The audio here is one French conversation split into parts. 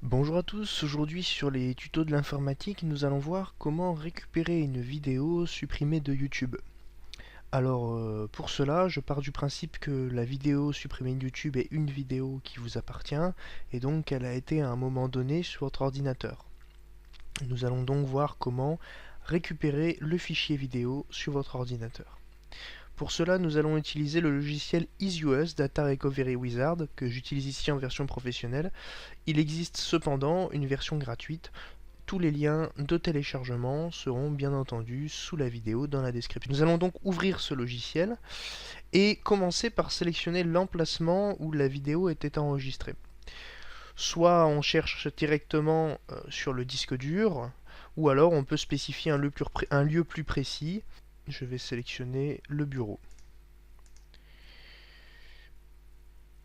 Bonjour à tous, aujourd'hui sur les tutos de l'informatique, nous allons voir comment récupérer une vidéo supprimée de YouTube. Alors pour cela, je pars du principe que la vidéo supprimée de YouTube est une vidéo qui vous appartient et donc elle a été à un moment donné sur votre ordinateur. Nous allons donc voir comment récupérer le fichier vidéo sur votre ordinateur. Pour cela, nous allons utiliser le logiciel EasyOS Data Recovery Wizard que j'utilise ici en version professionnelle. Il existe cependant une version gratuite. Tous les liens de téléchargement seront bien entendu sous la vidéo dans la description. Nous allons donc ouvrir ce logiciel et commencer par sélectionner l'emplacement où la vidéo était enregistrée. Soit on cherche directement sur le disque dur, ou alors on peut spécifier un lieu plus précis. Je vais sélectionner le bureau.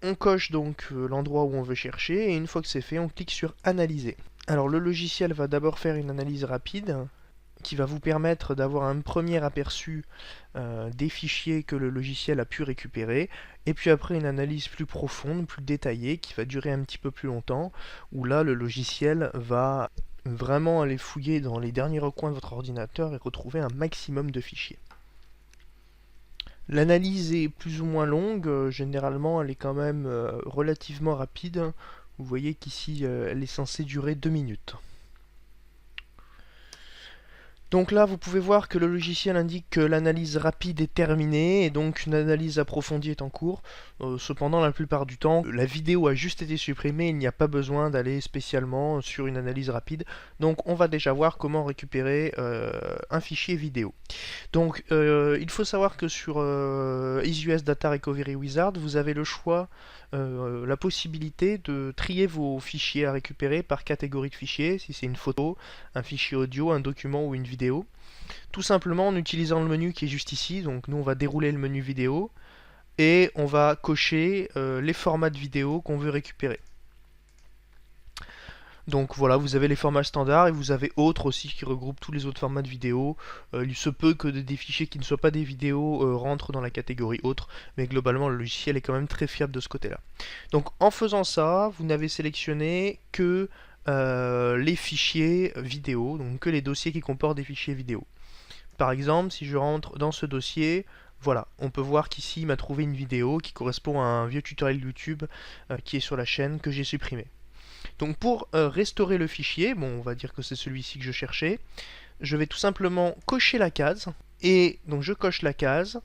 On coche donc l'endroit où on veut chercher et une fois que c'est fait, on clique sur Analyser. Alors le logiciel va d'abord faire une analyse rapide qui va vous permettre d'avoir un premier aperçu des fichiers que le logiciel a pu récupérer, et puis après une analyse plus profonde, plus détaillée, qui va durer un petit peu plus longtemps, où là le logiciel va vraiment aller fouiller dans les derniers recoins de votre ordinateur et retrouver un maximum de fichiers. L'analyse est plus ou moins longue, généralement elle est quand même relativement rapide. Vous voyez qu'ici elle est censée durer 2 minutes. Donc là, vous pouvez voir que le logiciel indique que l'analyse rapide est terminée et donc une analyse approfondie est en cours. Cependant, la plupart du temps, la vidéo a juste été supprimée, il n'y a pas besoin d'aller spécialement sur une analyse rapide. Donc on va déjà voir comment récupérer un fichier vidéo. Donc il faut savoir que sur EasyOS Data Recovery Wizard, vous avez le choix, la possibilité de trier vos fichiers à récupérer par catégorie de fichiers, si c'est une photo, un fichier audio, un document ou une vidéo. Tout simplement en utilisant le menu qui est juste ici. Donc nous on va dérouler le menu vidéo et on va cocher les formats de vidéo qu'on veut récupérer. Donc voilà, vous avez les formats standards et vous avez autres aussi qui regroupent tous les autres formats de vidéos. Il se peut que des fichiers qui ne soient pas des vidéos rentrent dans la catégorie autre, mais globalement le logiciel est quand même très fiable de ce côté-là. Donc en faisant ça, vous n'avez sélectionné que les fichiers vidéo, donc que les dossiers qui comportent des fichiers vidéo. Par exemple, si je rentre dans ce dossier, voilà, on peut voir qu'ici il m'a trouvé une vidéo qui correspond à un vieux tutoriel YouTube qui est sur la chaîne que j'ai supprimé. Donc pour restaurer le fichier, bon on va dire que c'est celui-ci que je cherchais, je vais tout simplement cocher la case, et donc je coche la case,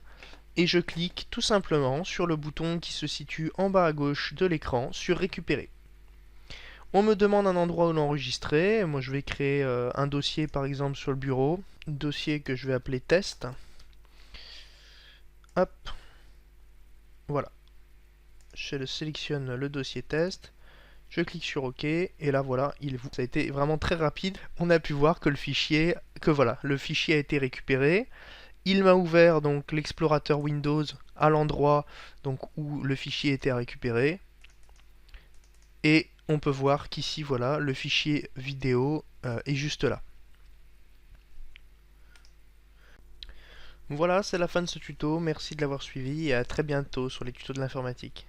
et je clique tout simplement sur le bouton qui se situe en bas à gauche de l'écran sur récupérer. On me demande un endroit où l'enregistrer, moi je vais créer un dossier par exemple sur le bureau, dossier que je vais appeler test. Hop, voilà, je sélectionne le dossier test. Je clique sur OK et là voilà, ça a été vraiment très rapide. On a pu voir que le fichier a été récupéré. Il m'a ouvert donc l'explorateur Windows à l'endroit donc où le fichier était à récupérer. Et on peut voir qu'ici voilà, le fichier vidéo est juste là. Voilà, c'est la fin de ce tuto. Merci de l'avoir suivi et à très bientôt sur les tutos de l'informatique.